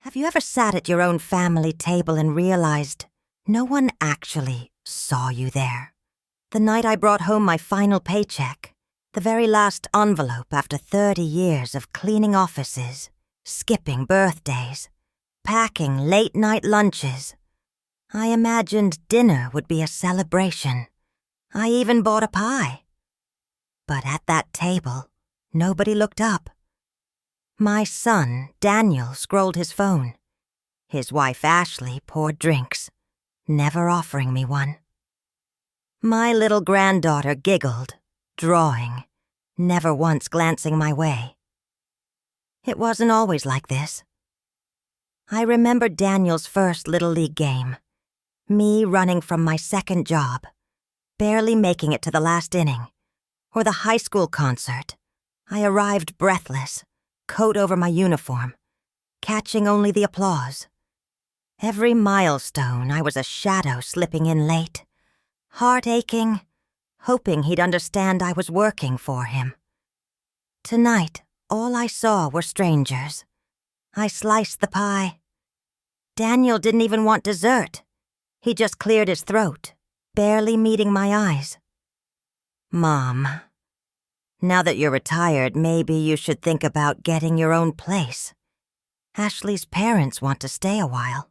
Have you ever sat at your own family table and realized no one actually saw you there? The night I brought home my final paycheck, the very last envelope after 30 years of cleaning offices, skipping birthdays, packing late-night lunches. I imagined dinner would be a celebration. I even bought a pie. But at that table, nobody looked up. My son, Daniel, scrolled his phone. His wife, Ashley, poured drinks, never offering me one. My little granddaughter giggled, drawing, never once glancing my way. It wasn't always like this. I remember Daniel's first Little League game, me running from my second job, barely making it to the last inning, or the high school concert. I arrived breathless, coat over my uniform, catching only the applause. Every milestone, I was a shadow slipping in late, heart aching, hoping he'd understand I was working for him. Tonight, all I saw were strangers. I sliced the pie. Daniel didn't even want dessert. He just cleared his throat, barely meeting my eyes. Mom, now that you're retired, maybe you should think about getting your own place. Ashley's parents want to stay a while.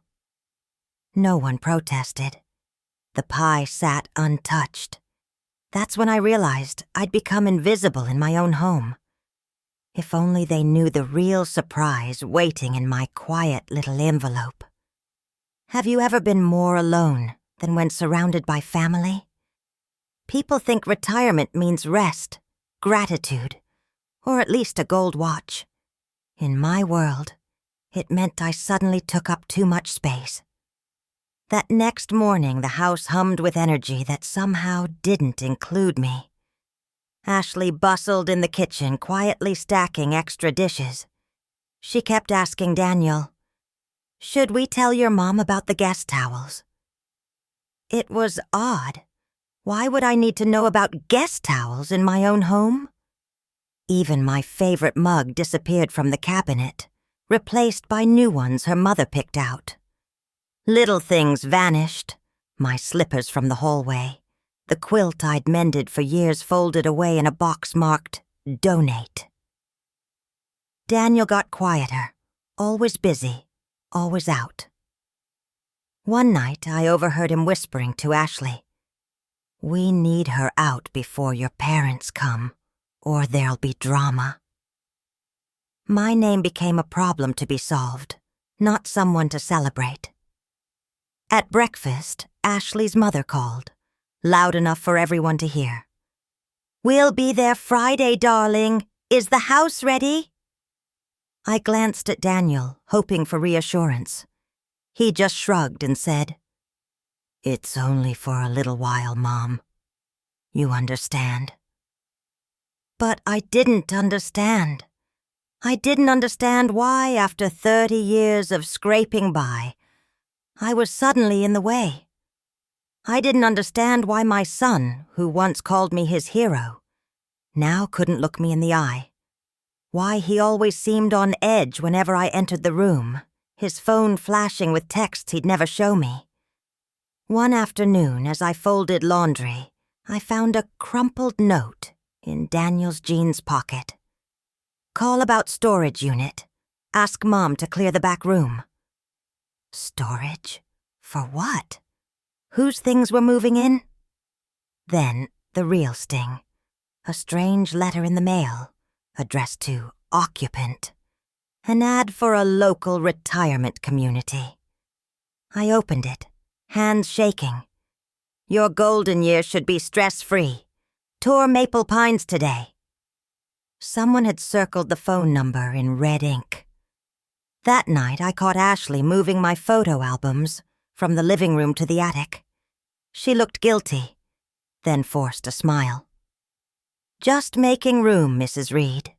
No one protested. The pie sat untouched. That's when I realized I'd become invisible in my own home. If only they knew the real surprise waiting in my quiet little envelope. Have you ever been more alone than when surrounded by family? People think retirement means rest, gratitude, or at least a gold watch. In my world, it meant I suddenly took up too much space. That next morning, the house hummed with energy that somehow didn't include me. Ashley bustled in the kitchen, quietly stacking extra dishes. She kept asking Daniel, "Should we tell your mom about the guest towels?" It was odd. Why would I need to know about guest towels in my own home? Even my favorite mug disappeared from the cabinet, replaced by new ones her mother picked out. Little things vanished, my slippers from the hallway, the quilt I'd mended for years folded away in a box marked "Donate." Daniel got quieter, always busy, always out. One night, I overheard him whispering to Ashley, "We need her out before your parents come, or there'll be drama." My name became a problem to be solved, not someone to celebrate. At breakfast, Ashley's mother called, loud enough for everyone to hear. "We'll be there Friday, darling. Is the house ready?" I glanced at Daniel, hoping for reassurance. He just shrugged and said, "It's only for a little while, Mom. You understand?" But I didn't understand. I didn't understand why, after 30 years of scraping by, I was suddenly in the way. I didn't understand why my son, who once called me his hero, now couldn't look me in the eye. Why he always seemed on edge whenever I entered the room, his phone flashing with texts he'd never show me. One afternoon, as I folded laundry, I found a crumpled note in Daniel's jeans pocket. "Call about storage unit. Ask Mom to clear the back room." Storage? For what? Whose things were moving in? Then, the real sting. A strange letter in the mail, addressed to Occupant. An ad for a local retirement community. I opened it, hands shaking. "Your golden years should be stress-free. Tour Maple Pines today." Someone had circled the phone number in red ink. That night, I caught Ashley moving my photo albums from the living room to the attic. She looked guilty, then forced a smile. "Just making room, Mrs. Reed."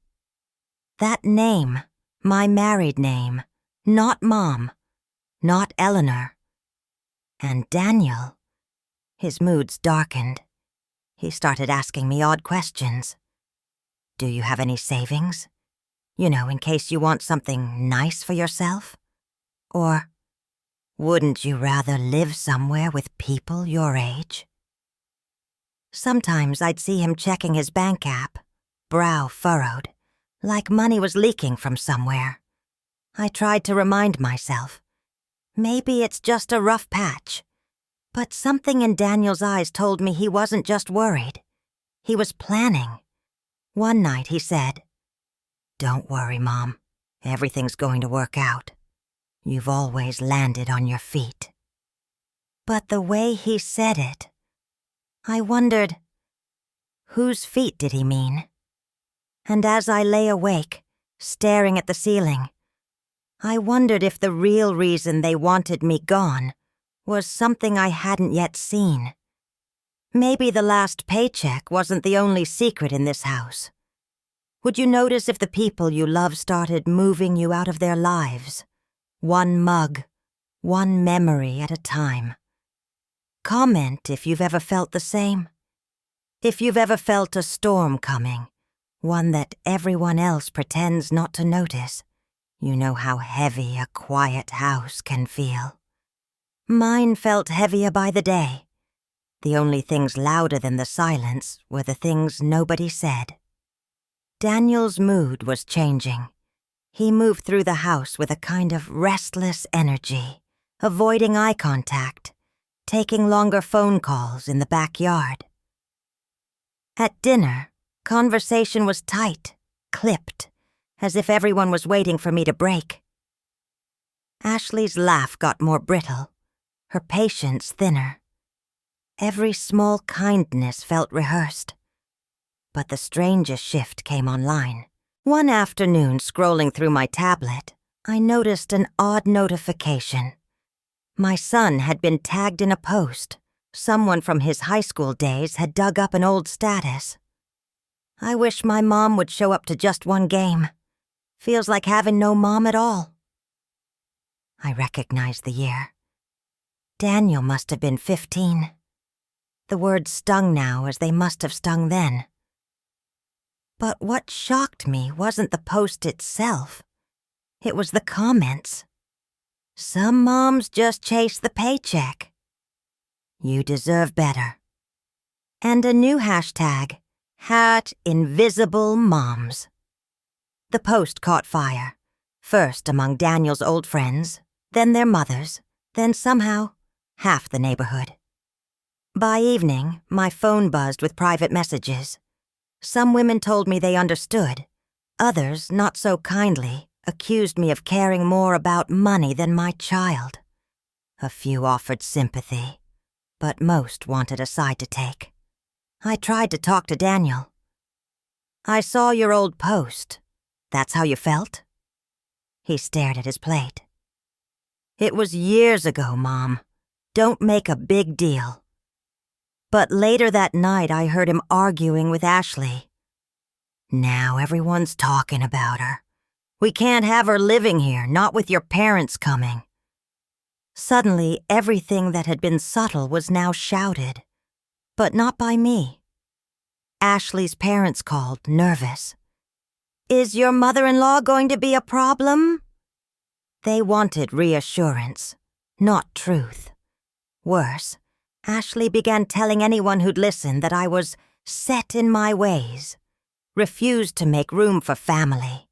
That name, my married name, not Mom, not Eleanor. And Daniel, his moods darkened. He started asking me odd questions. "Do you have any savings? You know, in case you want something nice for yourself?" Or, wouldn't you rather live somewhere with people your age? Sometimes I'd see him checking his bank app, brow furrowed, like money was leaking from somewhere. I tried to remind myself, maybe it's just a rough patch. But something in Daniel's eyes told me he wasn't just worried. He was planning. One night he said, "Don't worry, Mom. Everything's going to work out. You've always landed on your feet." But the way he said it, I wondered, whose feet did he mean? And as I lay awake, staring at the ceiling, I wondered if the real reason they wanted me gone was something I hadn't yet seen. Maybe the last paycheck wasn't the only secret in this house. Would you notice if the people you love started moving you out of their lives? One mug, one memory at a time. Comment if you've ever felt the same. If you've ever felt a storm coming, one that everyone else pretends not to notice, you know how heavy a quiet house can feel. Mine felt heavier by the day. The only things louder than the silence were the things nobody said. Daniel's mood was changing. He moved through the house with a kind of restless energy, avoiding eye contact, taking longer phone calls in the backyard. At dinner, conversation was tight, clipped, as if everyone was waiting for me to break. Ashley's laugh got more brittle, her patience thinner. Every small kindness felt rehearsed. But the strangest shift came online. One afternoon, scrolling through my tablet, I noticed an odd notification. My son had been tagged in a post. Someone from his high school days had dug up an old status. I wish my mom would show up to just one game. Feels like having no mom at all. I recognized the year. Daniel must have been 15. The words stung now as they must have stung then. But what shocked me wasn't the post itself. It was the comments. Some moms just chase the paycheck. You deserve better. And a new hashtag, #InvisibleMoms. The post caught fire, first among Daniel's old friends, then their mothers, then somehow half the neighborhood. By evening, my phone buzzed with private messages. Some women told me they understood. Others, not so kindly, accused me of caring more about money than my child. A few offered sympathy, but most wanted a side to take. I tried to talk to Daniel. "I saw your old post. That's how you felt?" He stared at his plate. "It was years ago, Mom. Don't make a big deal." But later that night, I heard him arguing with Ashley. "Now everyone's talking about her. We can't have her living here, not with your parents coming." Suddenly, everything that had been subtle was now shouted, but not by me. Ashley's parents called, nervous. "Is your mother-in-law going to be a problem?" They wanted reassurance, not truth. Worse, Ashley began telling anyone who'd listen that I was set in my ways, refused to make room for family,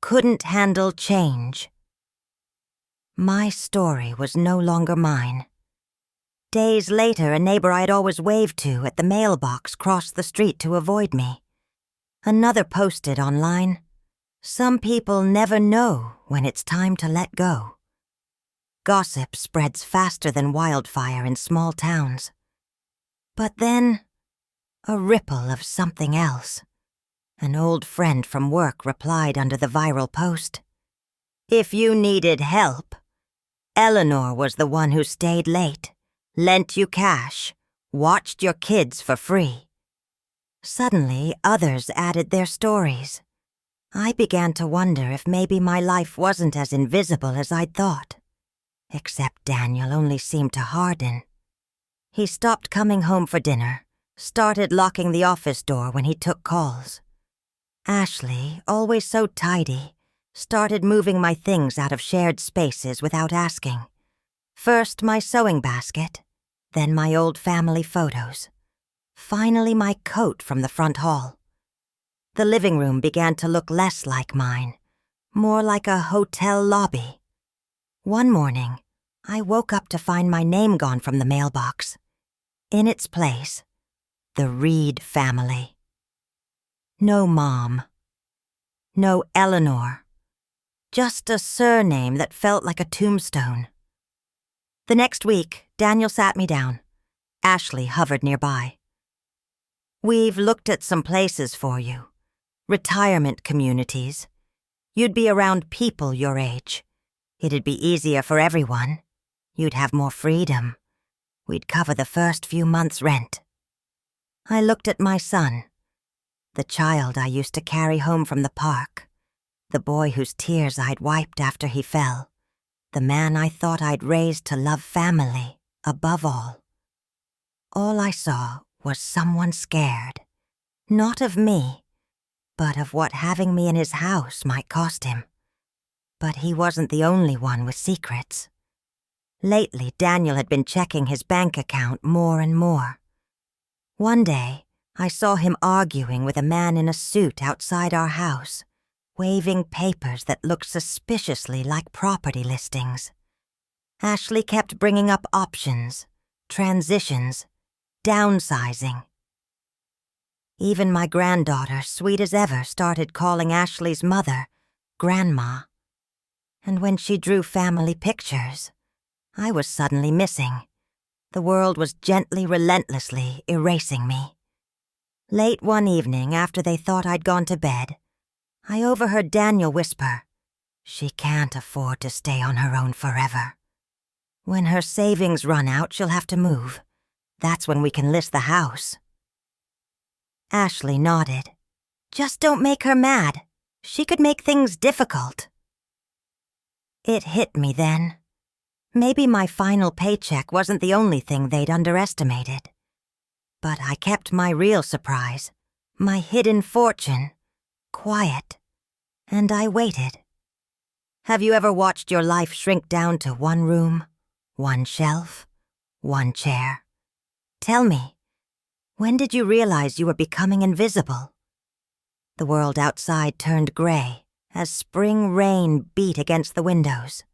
couldn't handle change. My story was no longer mine. Days later, a neighbor I'd always waved to at the mailbox crossed the street to avoid me. Another posted online, "Some people never know when it's time to let go." Gossip spreads faster than wildfire in small towns. But then, a ripple of something else. An old friend from work replied under the viral post. "If you needed help, Eleanor was the one who stayed late, lent you cash, watched your kids for free." Suddenly, others added their stories. I began to wonder if maybe my life wasn't as invisible as I'd thought. Except Daniel only seemed to harden. He stopped coming home for dinner, started locking the office door when he took calls. Ashley, always so tidy, Started moving my things out of shared spaces without asking. First my sewing basket, then my old family photos. Finally my coat from the front hall. The living room began to look less like mine, more like a hotel lobby. One morning, I woke up to find my name gone from the mailbox. In its place, the Reed family. No Mom. No Eleanor. Just a surname that felt like a tombstone. The next week, Daniel sat me down. Ashley hovered nearby. "We've looked at some places for you. Retirement communities. You'd be around people your age. It'd be easier for everyone. You'd have more freedom. We'd cover the first few months' rent." I looked at my son, the child I used to carry home from the park, the boy whose tears I'd wiped after he fell, the man I thought I'd raised to love family above all. All I saw was someone scared, not of me, but of what having me in his house might cost him. But he wasn't the only one with secrets. Lately, Daniel had been checking his bank account more and more. One day, I saw him arguing with a man in a suit outside our house, waving papers that looked suspiciously like property listings. Ashley kept bringing up options, transitions, downsizing. Even my granddaughter, sweet as ever, started calling Ashley's mother Grandma. And when she drew family pictures, I was suddenly missing. The world was gently, relentlessly erasing me. Late one evening, after they thought I'd gone to bed, I overheard Daniel whisper, "She can't afford to stay on her own forever. When her savings run out, she'll have to move. That's when we can list the house." Ashley nodded. "Just don't make her mad. She could make things difficult." It hit me then. Maybe my final paycheck wasn't the only thing they'd underestimated. But I kept my real surprise, my hidden fortune, quiet, and I waited. Have you ever watched your life shrink down to one room, one shelf, one chair? Tell me, when did you realize you were becoming invisible? The world outside turned gray as spring rain beat against the windows.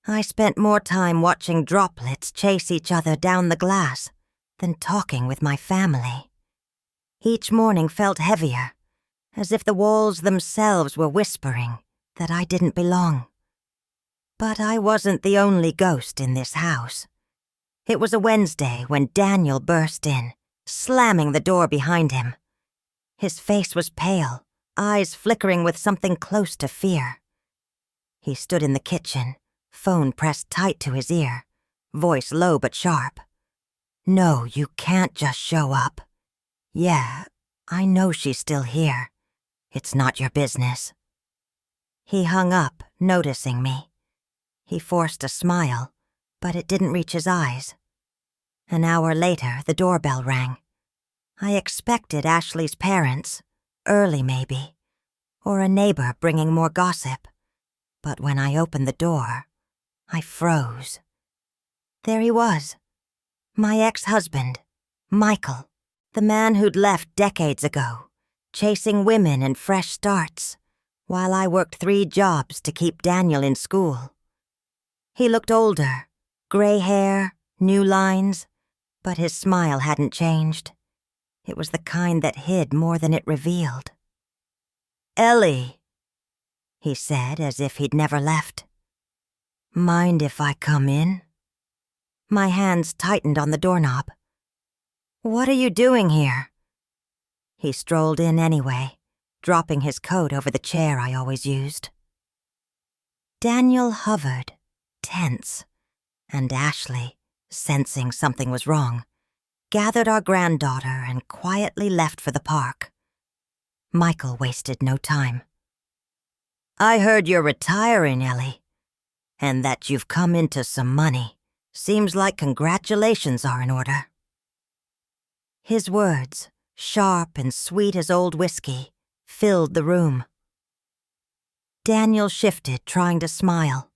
I spent more time watching droplets chase each other down the glass than talking with my family. Each morning felt heavier, as if the walls themselves were whispering that I didn't belong. But I wasn't the only ghost in this house. It was a Wednesday when Daniel burst in, slamming the door behind him. His face was pale, eyes flickering with something close to fear. He stood in the kitchen, phone pressed tight to his ear, voice low but sharp. "No, you can't just show up. Yeah, I know she's still here. It's not your business." He hung up, noticing me. He forced a smile, but it didn't reach his eyes. An hour later, the doorbell rang. I expected Ashley's parents, early maybe, or a neighbor bringing more gossip. But when I opened the door, I froze. There he was, my ex-husband, Michael, the man who'd left decades ago, chasing women and fresh starts, while I worked 3 jobs to keep Daniel in school. He looked older, gray hair, new lines, but his smile hadn't changed. It was the kind that hid more than it revealed. "Ellie," he said as if he'd never left. "Mind if I come in?" My hands tightened on the doorknob. "What are you doing here?" He strolled in anyway, dropping his coat over the chair I always used. Daniel hovered, tense, and Ashley, sensing something was wrong, gathered our granddaughter and quietly left for the park. Michael wasted no time. "I heard you're retiring, Ellie, and that you've come into some money. Seems like congratulations are in order." His words, sharp and sweet as old whiskey, filled the room. Daniel shifted, trying to smile.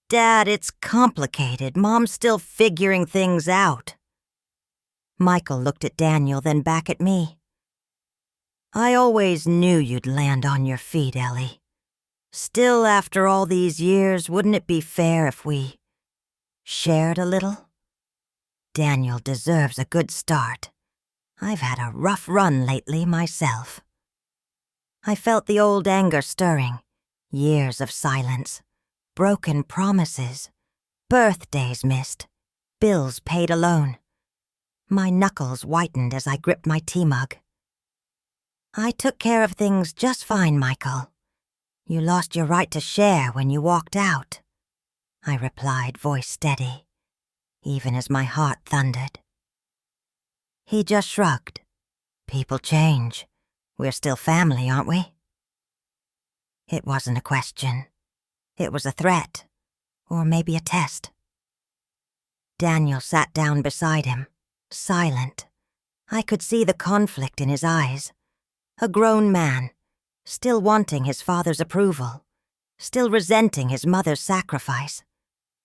"Dad, it's complicated. Mom's still figuring things out." Michael looked at Daniel, then back at me. "I always knew you'd land on your feet, Ellie. Still, after all these years, wouldn't it be fair if we shared a little? Daniel deserves a good start. I've had a rough run lately myself." I felt the old anger stirring. Years of silence, broken promises, birthdays missed, bills paid alone. My knuckles whitened as I gripped my tea mug. "I took care of things just fine, Michael. You lost your right to share when you walked out," I replied, voice steady, even as my heart thundered. He just shrugged. "People change. We're still family, aren't we?" It wasn't a question. It was a threat, or maybe a test. Daniel sat down beside him, silent. I could see the conflict in his eyes. A grown man, still wanting his father's approval, still resenting his mother's sacrifice.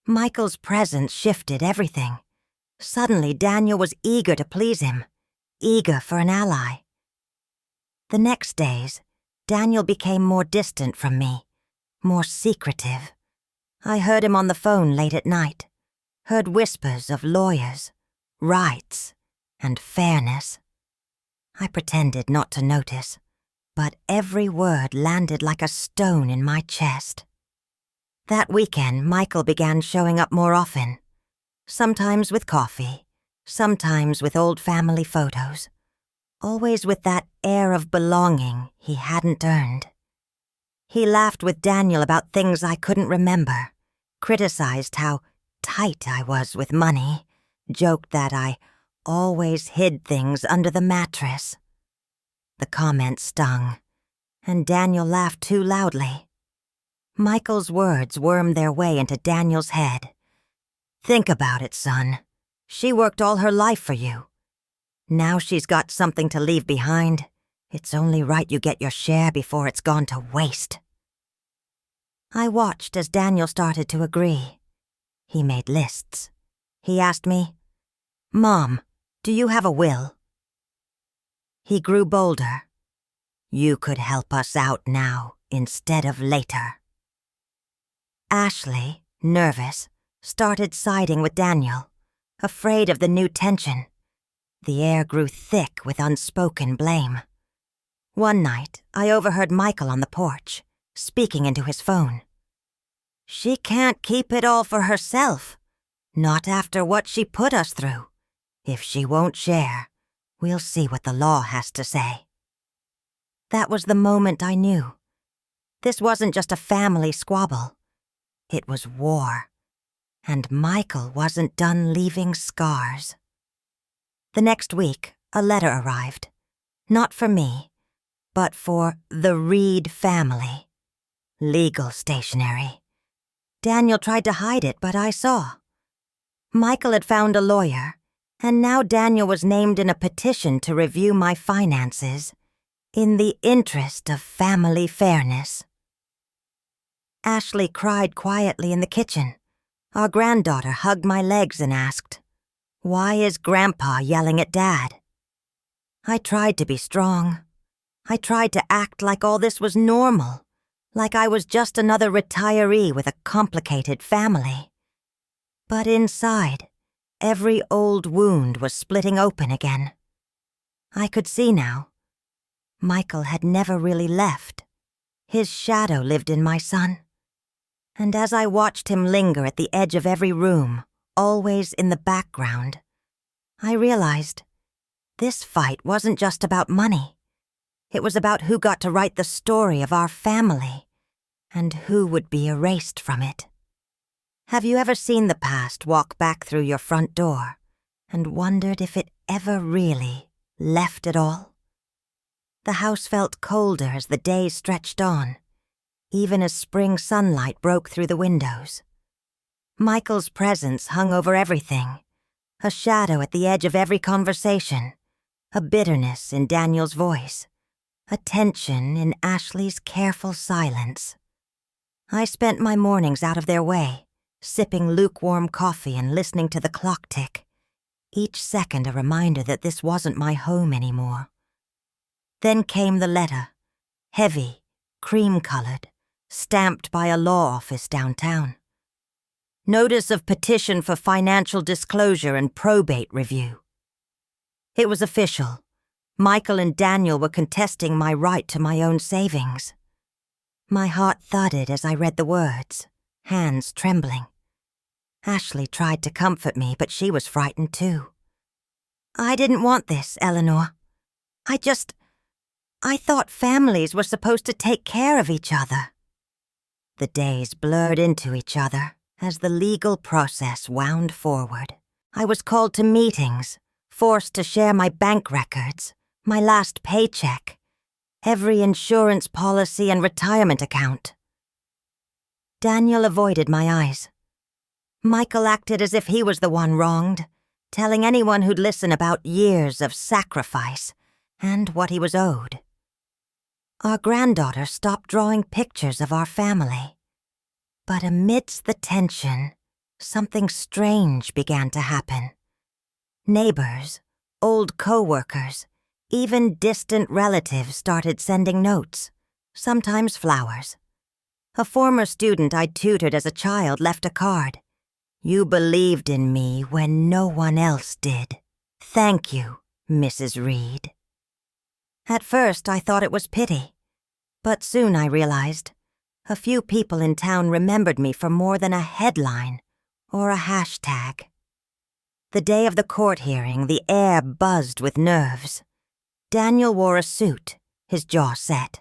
Michael's presence shifted everything. Suddenly, Daniel was eager to please him, eager for an ally. The next days, Daniel became more distant from me, more secretive. I heard him on the phone late at night, heard whispers of lawyers, rights, and fairness. I pretended not to notice, but every word landed like a stone in my chest. That weekend, Michael began showing up more often, sometimes with coffee, sometimes with old family photos, always with that air of belonging he hadn't earned. He laughed with Daniel about things I couldn't remember, criticized how tight I was with money, joked that I always hid things under the mattress. The comments stung, and Daniel laughed too loudly. Michael's words wormed their way into Daniel's head. "Think about it, son. She worked all her life for you. Now she's got something to leave behind. It's only right you get your share before it's gone to waste." I watched as Daniel started to agree. He made lists. He asked me, "Mom, do you have a will?" He grew bolder. "You could help us out now instead of later." Ashley, nervous, started siding with Daniel, afraid of the new tension. The air grew thick with unspoken blame. One night, I overheard Michael on the porch, speaking into his phone. "She can't keep it all for herself. Not after what she put us through. If she won't share, we'll see what the law has to say." That was the moment I knew. This wasn't just a family squabble. It was war. And Michael wasn't done leaving scars. The next week, a letter arrived. Not for me, but for the Reed family. Legal stationery. Daniel tried to hide it, but I saw. Michael had found a lawyer, and now Daniel was named in a petition to review my finances in the interest of family fairness. Ashley cried quietly in the kitchen. Our granddaughter hugged my legs and asked, "Why is Grandpa yelling at Dad?" I tried to be strong. I tried to act like all this was normal, like I was just another retiree with a complicated family. But inside, every old wound was splitting open again. I could see now. Michael had never really left. His shadow lived in my son. And as I watched him linger at the edge of every room, always in the background, I realized this fight wasn't just about money. It was about who got to write the story of our family and who would be erased from it. Have you ever seen the past walk back through your front door and wondered if it ever really left at all? The house felt colder as the days stretched on, even as spring sunlight broke through the windows. Michael's presence hung over everything, a shadow at the edge of every conversation, a bitterness in Daniel's voice, a tension in Ashley's careful silence. I spent my mornings out of their way, sipping lukewarm coffee and listening to the clock tick, each second a reminder that this wasn't my home anymore. Then came the letter, heavy, cream-colored, stamped by a law office downtown. Notice of petition for financial disclosure and probate review. It was official. Michael and Daniel were contesting my right to my own savings. My heart thudded as I read the words, hands trembling. Ashley tried to comfort me, but she was frightened too. I didn't want this, Eleanor. I thought families were supposed to take care of each other. The days blurred into each other as the legal process wound forward. I was called to meetings, forced to share my bank records, my last paycheck, every insurance policy and retirement account. Daniel avoided my eyes. Michael acted as if he was the one wronged, telling anyone who'd listen about years of sacrifice and what he was owed. Our granddaughter stopped drawing pictures of our family. But amidst the tension, something strange began to happen. Neighbors, old co-workers, even distant relatives started sending notes, sometimes flowers. A former student I'd tutored as a child left a card. You believed in me when no one else did. Thank you, Mrs. Reed. At first, I thought it was pity, but soon I realized a few people in town remembered me for more than a headline or a hashtag. The day of the court hearing, the air buzzed with nerves. Daniel wore a suit, his jaw set.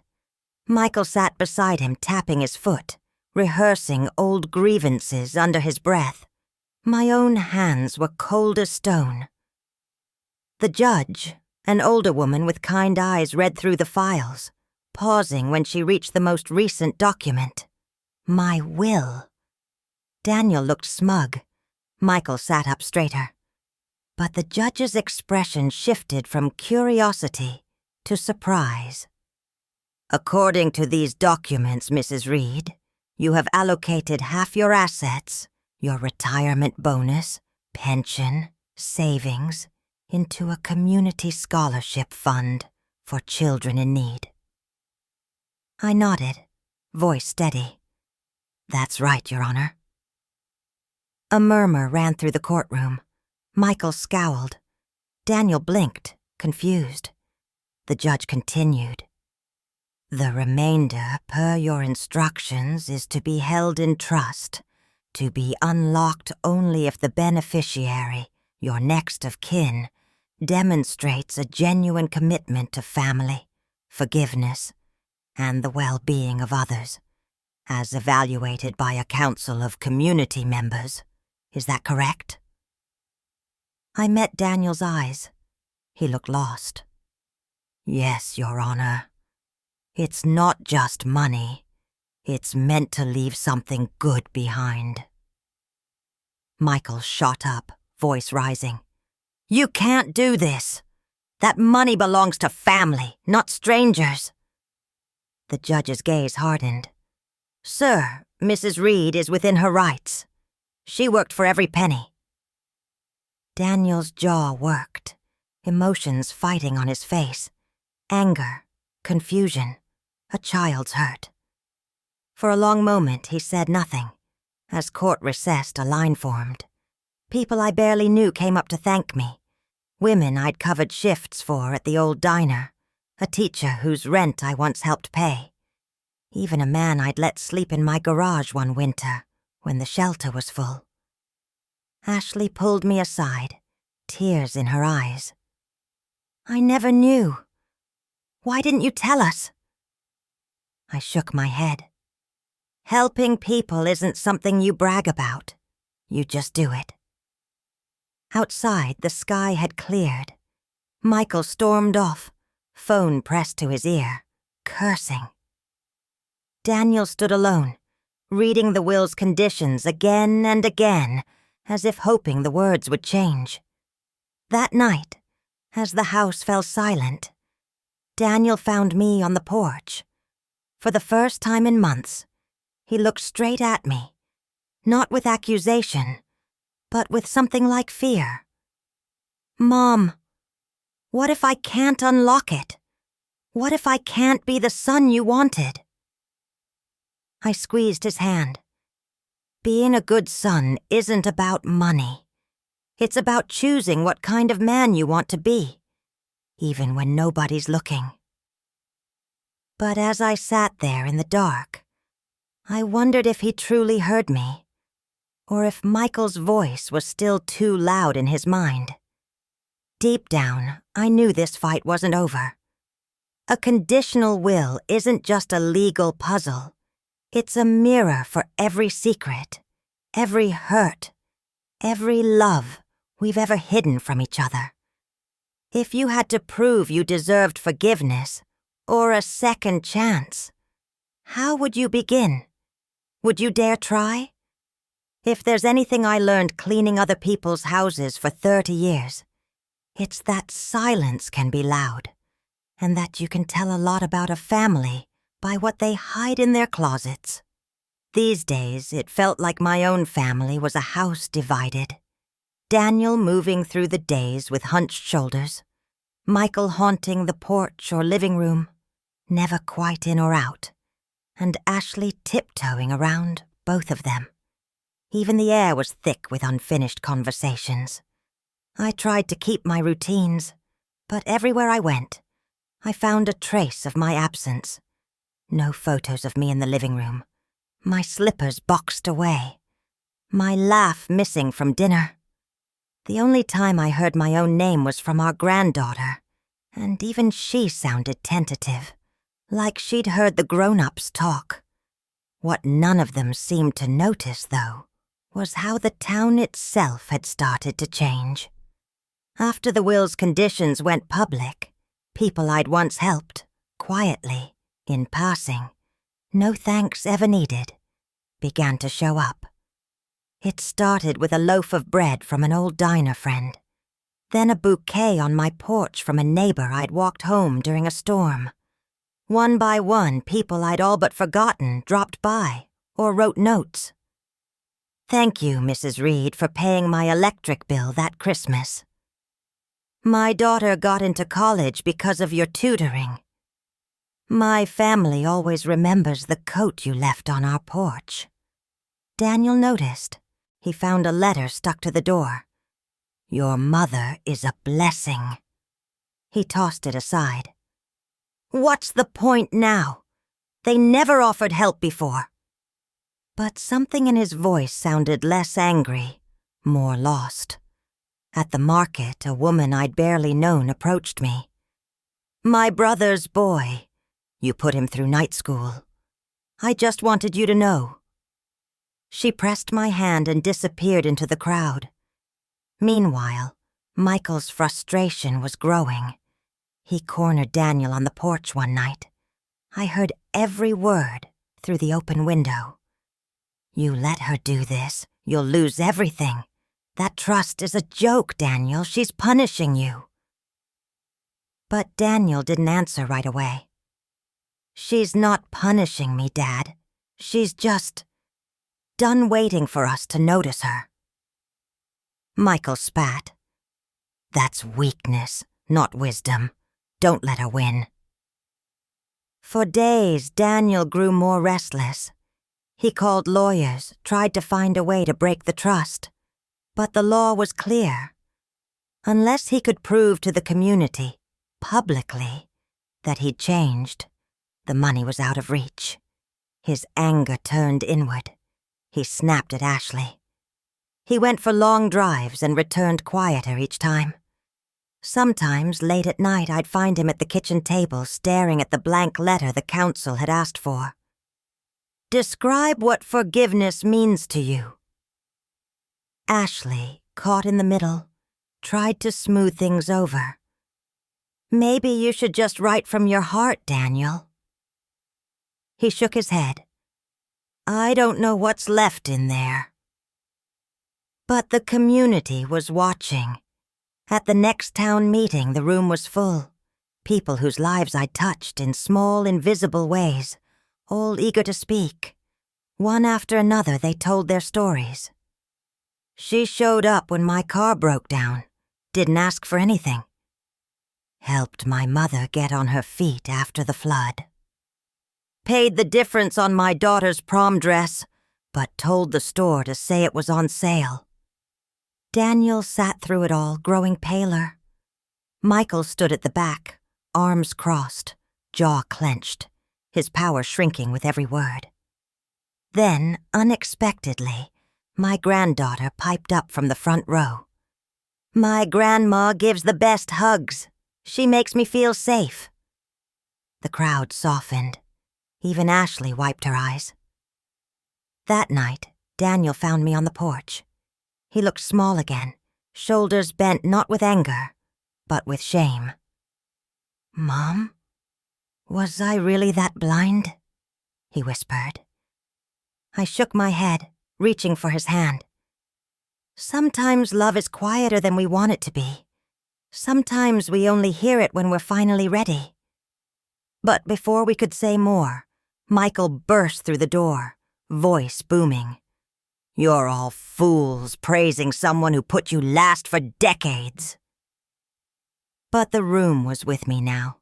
Michael sat beside him, tapping his foot, rehearsing old grievances under his breath. My own hands were cold as stone. The judge, an older woman with kind eyes, read through the files, pausing when she reached the most recent document. My will. Daniel looked smug. Michael sat up straighter. But the judge's expression shifted from curiosity to surprise. According to these documents, Mrs. Reed, you have allocated half your assets, your retirement bonus, pension, savings, into a community scholarship fund for children in need. I nodded, voice steady. That's right, Your Honor. A murmur ran through the courtroom. Michael scowled. Daniel blinked, confused. The judge continued. The remainder, per your instructions, is to be held in trust, to be unlocked only if the beneficiary, your next of kin, demonstrates a genuine commitment to family, forgiveness, and the well-being of others, as evaluated by a council of community members. Is that correct? I met Daniel's eyes. He looked lost. Yes, Your Honor. It's not just money. It's meant to leave something good behind. Michael shot up, voice rising. You can't do this. That money belongs to family, not strangers. The judge's gaze hardened. Sir, Mrs. Reed is within her rights. She worked for every penny. Daniel's jaw worked, emotions fighting on his face. Anger, confusion, a child's hurt. For a long moment he said nothing. As court recessed, a line formed. People I barely knew came up to thank me. Women I'd covered shifts for at the old diner. A teacher whose rent I once helped pay. Even a man I'd let sleep in my garage one winter when the shelter was full. Ashley pulled me aside, tears in her eyes. I never knew. Why didn't you tell us? I shook my head. Helping people isn't something you brag about. You just do it. Outside, the sky had cleared. Michael stormed off, phone pressed to his ear, cursing. Daniel stood alone, reading the will's conditions again and again, as if hoping the words would change. That night, as the house fell silent, Daniel found me on the porch. For the first time in months, he looked straight at me, not with accusation, but with something like fear. "Mom, what if I can't unlock it? What if I can't be the son you wanted?" I squeezed his hand. Being a good son isn't about money. It's about choosing what kind of man you want to be, even when nobody's looking. But as I sat there in the dark, I wondered if he truly heard me, or if Michael's voice was still too loud in his mind. Deep down, I knew this fight wasn't over. A conditional will isn't just a legal puzzle. It's a mirror for every secret, every hurt, every love we've ever hidden from each other. If you had to prove you deserved forgiveness or a second chance, how would you begin? Would you dare try? If there's anything I learned cleaning other people's houses for 30 years, it's that silence can be loud, and that you can tell a lot about a family by what they hide in their closets. These days, it felt like my own family was a house divided. Daniel moving through the days with hunched shoulders, Michael haunting the porch or living room, never quite in or out, and Ashley tiptoeing around both of them. Even the air was thick with unfinished conversations. I tried to keep my routines, but everywhere I went, I found a trace of my absence. No photos of me in the living room, my slippers boxed away, my laugh missing from dinner. The only time I heard my own name was from our granddaughter, and even she sounded tentative, like she'd heard the grown-ups talk. What none of them seemed to notice, though, was how the town itself had started to change. After the will's conditions went public, people I'd once helped, quietly, in passing, no thanks ever needed, began to show up. It started with a loaf of bread from an old diner friend, then a bouquet on my porch from a neighbor I'd walked home during a storm. One by one, people I'd all but forgotten dropped by or wrote notes. "Thank you, Mrs. Reed, for paying my electric bill that Christmas. My daughter got into college because of your tutoring. My family always remembers the coat you left on our porch." Daniel noticed. He found a letter stuck to the door. "Your mother is a blessing." He tossed it aside. "What's the point now? They never offered help before." But something in his voice sounded less angry, more lost. At the market, a woman I'd barely known approached me. "My brother's boy. You put him through night school. I just wanted you to know." She pressed my hand and disappeared into the crowd. Meanwhile, Michael's frustration was growing. He cornered Daniel on the porch one night. I heard every word through the open window. "You let her do this, you'll lose everything. That trust is a joke, Daniel. She's punishing you." But Daniel didn't answer right away. "She's not punishing me, Dad. She's just done waiting for us to notice her." Michael spat. "That's weakness, not wisdom. Don't let her win." For days, Daniel grew more restless. He called lawyers, tried to find a way to break the trust. But the law was clear. Unless he could prove to the community, publicly, that he'd changed, the money was out of reach. His anger turned inward. He snapped at Ashley. He went for long drives and returned quieter each time. Sometimes, late at night, I'd find him at the kitchen table staring at the blank letter the council had asked for. "Describe what forgiveness means to you." Ashley, caught in the middle, tried to smooth things over. "Maybe you should just write from your heart, Daniel." He shook his head. "I don't know what's left in there." But the community was watching. At the next town meeting, the room was full. people whose lives I'd touched in small, invisible ways, all eager to speak. One after another, they told their stories. She showed up when my car broke down, didn't ask for anything. Helped my mother get on her feet after the flood. Paid the difference on my daughter's prom dress, but told the store to say it was on sale. Daniel sat through it all, growing paler. Michael stood at the back, arms crossed, jaw clenched, his power shrinking with every word. Then, unexpectedly, my granddaughter piped up from the front row. My grandma gives the best hugs. She makes me feel safe. The crowd softened. Even Ashley wiped her eyes. That night, Daniel found me on the porch. He looked small again, shoulders bent not with anger, but with shame. "Mom, was I really that blind?" he whispered. I shook my head, reaching for his hand. Sometimes love is quieter than we want it to be. Sometimes we only hear it when we're finally ready. But before we could say more, Michael burst through the door, voice booming. "You're all fools praising someone who put you last for decades." But the room was with me now.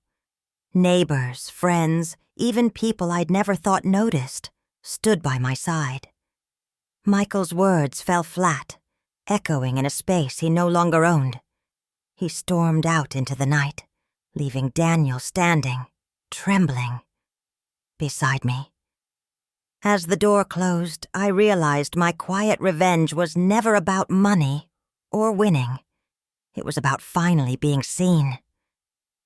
Neighbors, friends, even people I'd never thought noticed, stood by my side. Michael's words fell flat, echoing in a space he no longer owned. He stormed out into the night, leaving Daniel standing, trembling, beside me. As the door closed, I realized my quiet revenge was never about money or winning. It was about finally being seen.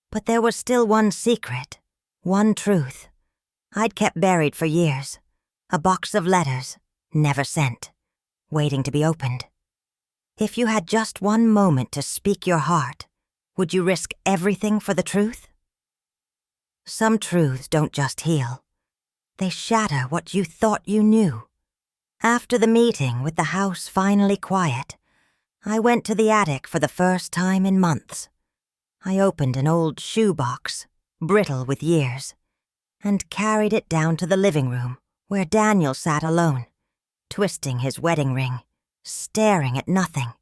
But there was still one secret, one truth, I'd kept buried for years. A box of letters, never sent, waiting to be opened. If you had just one moment to speak your heart, would you risk everything for the truth? Some truths don't just heal. They shatter what you thought you knew. After the meeting, with the house finally quiet, I went to the attic for the first time in months. I opened an old shoebox, brittle with years, and carried it down to the living room, where Daniel sat alone, twisting his wedding ring, staring at nothing.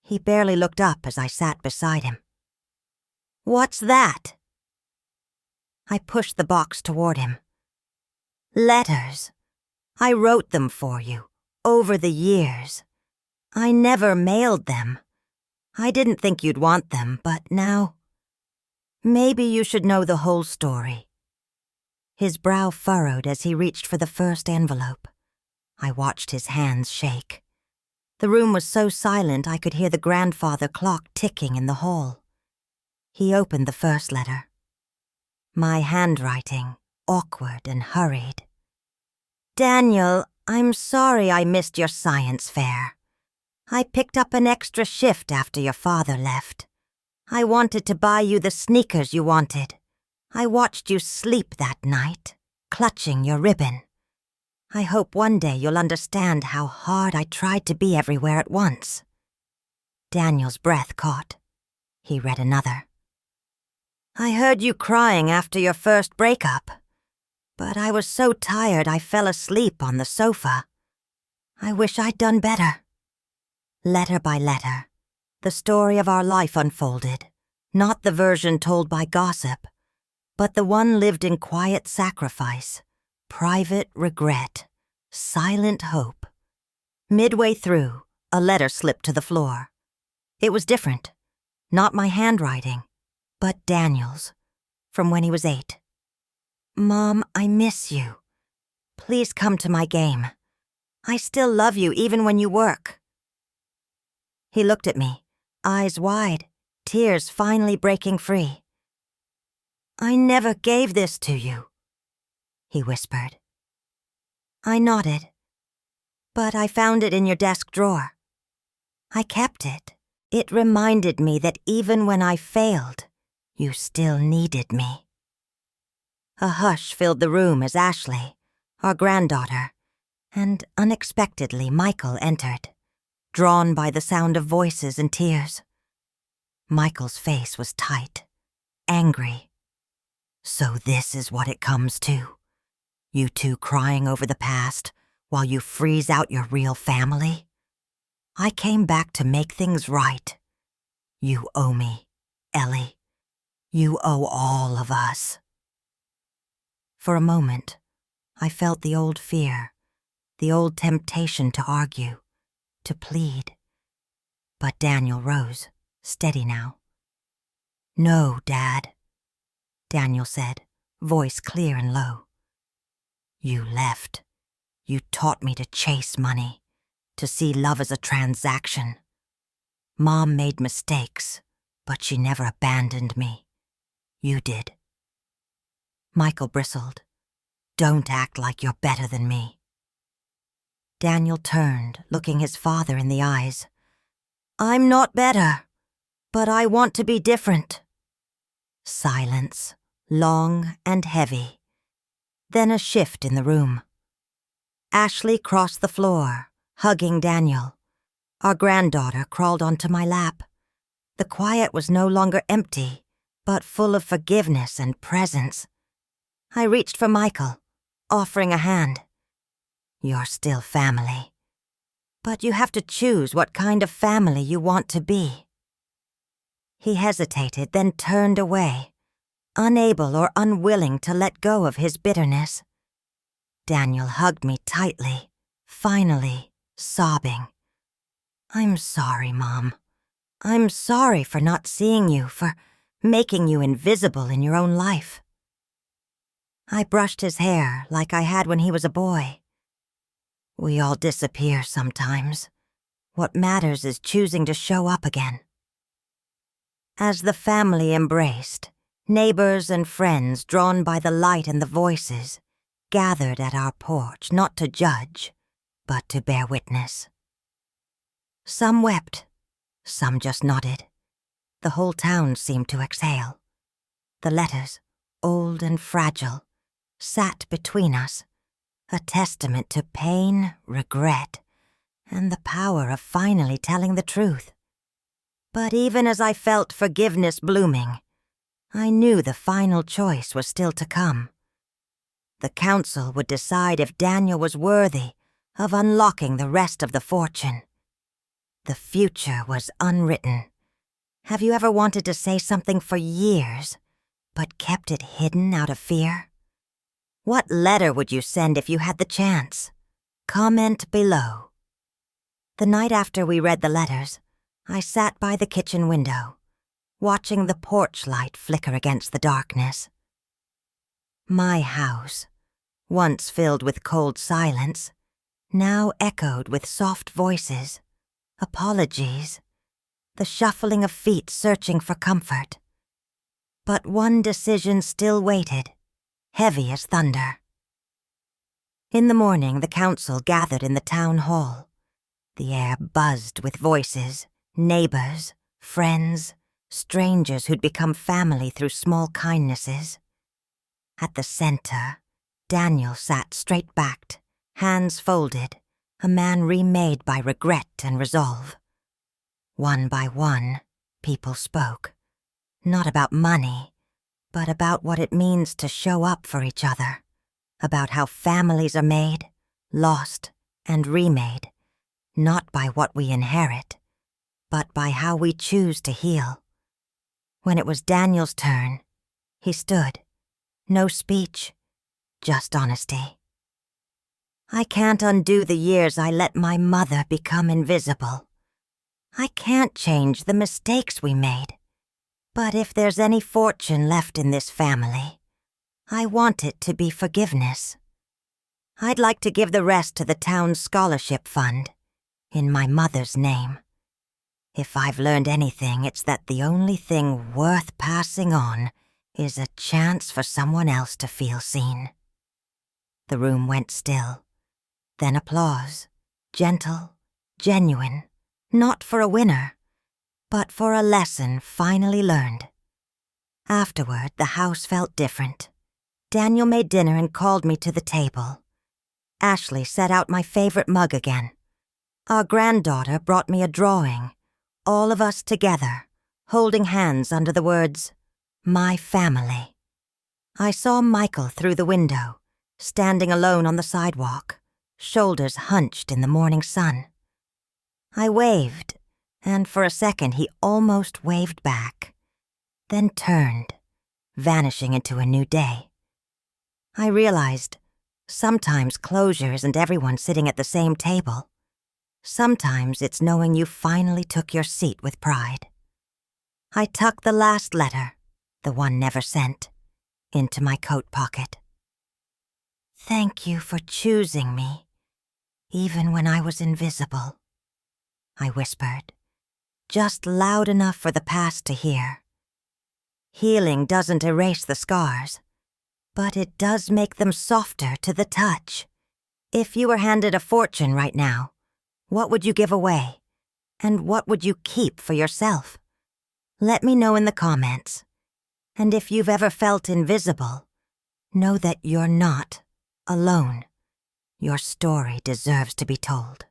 He barely looked up as I sat beside him. "What's that?" I pushed the box toward him. "Letters. I wrote them for you, over the years. I never mailed them. I didn't think you'd want them, but now... Maybe you should know the whole story." His brow furrowed as he reached for the first envelope. I watched his hands shake. The room was so silent I could hear the grandfather clock ticking in the hall. He opened the first letter. My handwriting, awkward and hurried. "Daniel, I'm sorry I missed your science fair. I picked up an extra shift after your father left. I wanted to buy you the sneakers you wanted. I watched you sleep that night, clutching your ribbon. I hope one day you'll understand how hard I tried to be everywhere at once." Daniel's breath caught. He read another. "I heard you crying after your first breakup, but I was so tired I fell asleep on the sofa. I wish I'd done better." Letter by letter, the story of our life unfolded, not the version told by gossip, but the one lived in quiet sacrifice, private regret, silent hope. Midway through, a letter slipped to the floor. It was different. Not my handwriting, but Daniel's, from when he was 8. "Mom, I miss you. Please come to my game. I still love you even when you work." He looked at me, eyes wide, tears finally breaking free. "I never gave this to you," he whispered. I nodded. "But I found it in your desk drawer. I kept it. It reminded me that even when I failed, you still needed me." A hush filled the room as Ashley, our granddaughter, and unexpectedly Michael entered, drawn by the sound of voices and tears. Michael's face was tight, angry. So this is what it comes to. You two crying over the past while you freeze out your real family? I came back to make things right. You owe me, Ellie. You owe all of us. For a moment, I felt the old fear, the old temptation to argue, to plead. But Daniel rose, steady now. No, Dad, Daniel said, voice clear and low. You left. You taught me to chase money, to see love as a transaction. Mom made mistakes, but she never abandoned me. You did. Michael bristled. Don't act like you're better than me. Daniel turned, looking his father in the eyes. I'm not better, but I want to be different. Silence, long and heavy. Then a shift in the room. Ashley crossed the floor, hugging Daniel. Our granddaughter crawled onto my lap. The quiet was no longer empty, but full of forgiveness and presence. I reached for Michael, offering a hand. You're still family, but you have to choose what kind of family you want to be. He hesitated, then turned away, unable or unwilling to let go of his bitterness. Daniel hugged me tightly, finally sobbing. I'm sorry, Mom. I'm sorry for not seeing you, for making you invisible in your own life. I brushed his hair like I had when he was a boy. We all disappear sometimes. What matters is choosing to show up again. As the family embraced, neighbors and friends drawn by the light and the voices gathered at our porch not to judge, but to bear witness. Some wept, some just nodded. The whole town seemed to exhale. The letters, old and fragile, sat between us, a testament to pain, regret, and the power of finally telling the truth. But even as I felt forgiveness blooming, I knew the final choice was still to come. The council would decide if Daniel was worthy of unlocking the rest of the fortune. The future was unwritten. Have you ever wanted to say something for years, but kept it hidden out of fear? What letter would you send if you had the chance? Comment below. The night after we read the letters, I sat by the kitchen window, watching the porch light flicker against the darkness. My house, once filled with cold silence, now echoed with soft voices, apologies, the shuffling of feet searching for comfort. But one decision still waited, heavy as thunder. In the morning, the council gathered in the town hall. The air buzzed with voices, neighbors, friends, strangers who'd become family through small kindnesses. At the center, Daniel sat straight-backed, hands folded, a man remade by regret and resolve. One by one, people spoke, not about money, but about what it means to show up for each other, about how families are made, lost, and remade, not by what we inherit, but by how we choose to heal. When it was Daniel's turn, he stood. No speech, just honesty. I can't undo the years I let my mother become invisible. I can't change the mistakes we made. But if there's any fortune left in this family, I want it to be forgiveness. I'd like to give the rest to the town's scholarship fund, in my mother's name. If I've learned anything, it's that the only thing worth passing on is a chance for someone else to feel seen. The room went still. Then applause, gentle, genuine, not for a winner, but for a lesson finally learned. Afterward, the house felt different. Daniel made dinner and called me to the table. Ashley set out my favorite mug again. Our granddaughter brought me a drawing, all of us together, holding hands under the words, My family. I saw Michael through the window, standing alone on the sidewalk, shoulders hunched in the morning sun. I waved, and for a second he almost waved back, then turned, vanishing into a new day. I realized sometimes closure isn't everyone sitting at the same table. Sometimes it's knowing you finally took your seat with pride. I tucked the last letter, the one never sent, into my coat pocket. Thank you for choosing me, even when I was invisible, I whispered, just loud enough for the past to hear. Healing doesn't erase the scars, but it does make them softer to the touch. If you were handed a fortune right now, what would you give away? And what would you keep for yourself? Let me know in the comments. And if you've ever felt invisible, know that you're not alone. Your story deserves to be told.